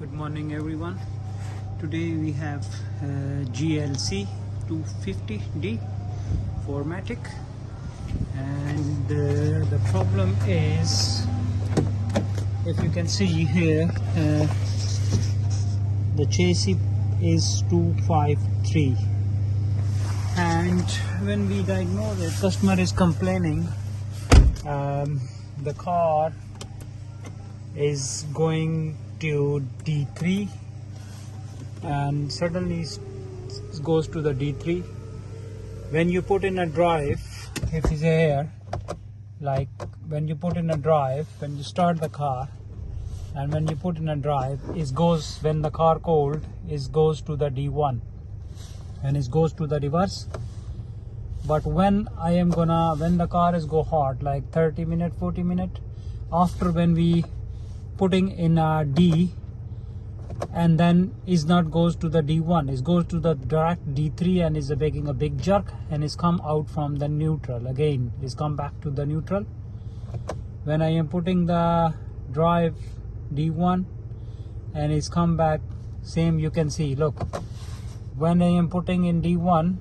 Good morning everyone. Today we have GLC 250D 4MATIC, and the problem is, if you can see here, the chassis is 253, and when we diagnose it, customer is complaining the car is going to D3 and suddenly goes to the D3. When you put in a drive, if it's here, like when you put in a drive, when you start the car and when you put in a drive, it goes, when the car cold, it goes to the D1 and it goes to the reverse. But when when the car is go hot, like 30 minutes, 40 minutes after, when we putting in a D, and then is not goes to the D1, it goes to the direct D3 and is making a big jerk and is come out from the neutral again, is come back to the neutral. When I am putting the drive D1 and it's come back, same you can see, look, when I am putting in D1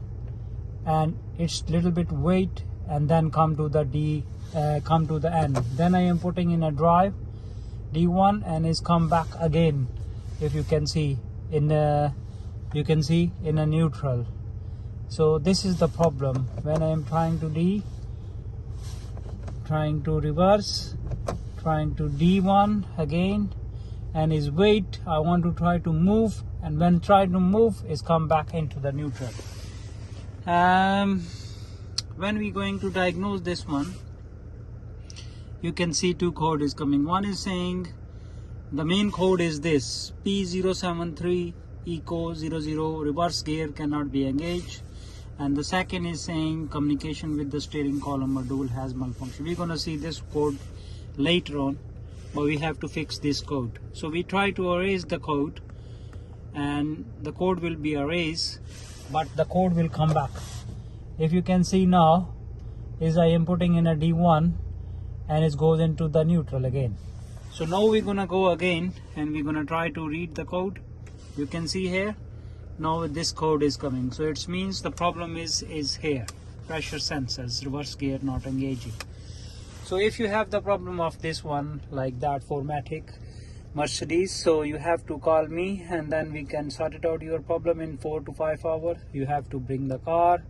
and it's little bit wait and then come to the D, come to the end, then I am putting in a drive D1 and is come back again. If you can see in a neutral. So this is the problem. When I am trying to D, trying to reverse, trying to D1 again, and is wait, I want to try to move, and when try to move is come back into the neutral. When we going to diagnose this one, you can see two code is coming. One is saying, the main code is this, P073E00, reverse gear cannot be engaged. And the second is saying communication with the steering column module has malfunction. We're gonna see this code later on, but we have to fix this code. So we try to erase the code, and the code will be erased, but the code will come back. If you can see now, is I am putting in a D1 and it goes into the neutral again. So now we're gonna go again and we're gonna try to read the code. You can see here, now this code is coming. So it means the problem is here, pressure sensors, reverse gear not engaging. So if you have the problem of this one, like that 4MATIC Mercedes, so you have to call me and then we can sort it out your problem in 4 to 5 hours. You have to bring the car,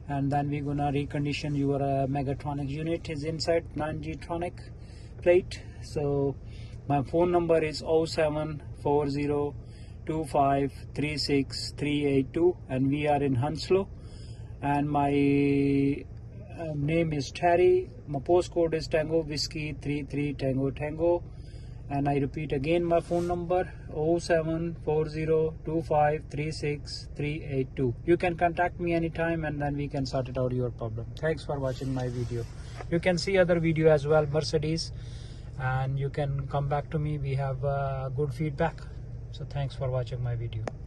and then we're gonna recondition your Megatronic unit is inside 9G-Tronic plate. So my phone number is 074025363382, and we are in Hounslow, and my name is Terry. My postcode is Tango Whiskey 33 Tango Tango, and I repeat again my phone number 074025363382. You can contact me anytime and then we can sort it out your problem. Thanks for watching my video. You can see other video as well, Mercedes, and you can come back to me. We have good feedback. So thanks for watching my video.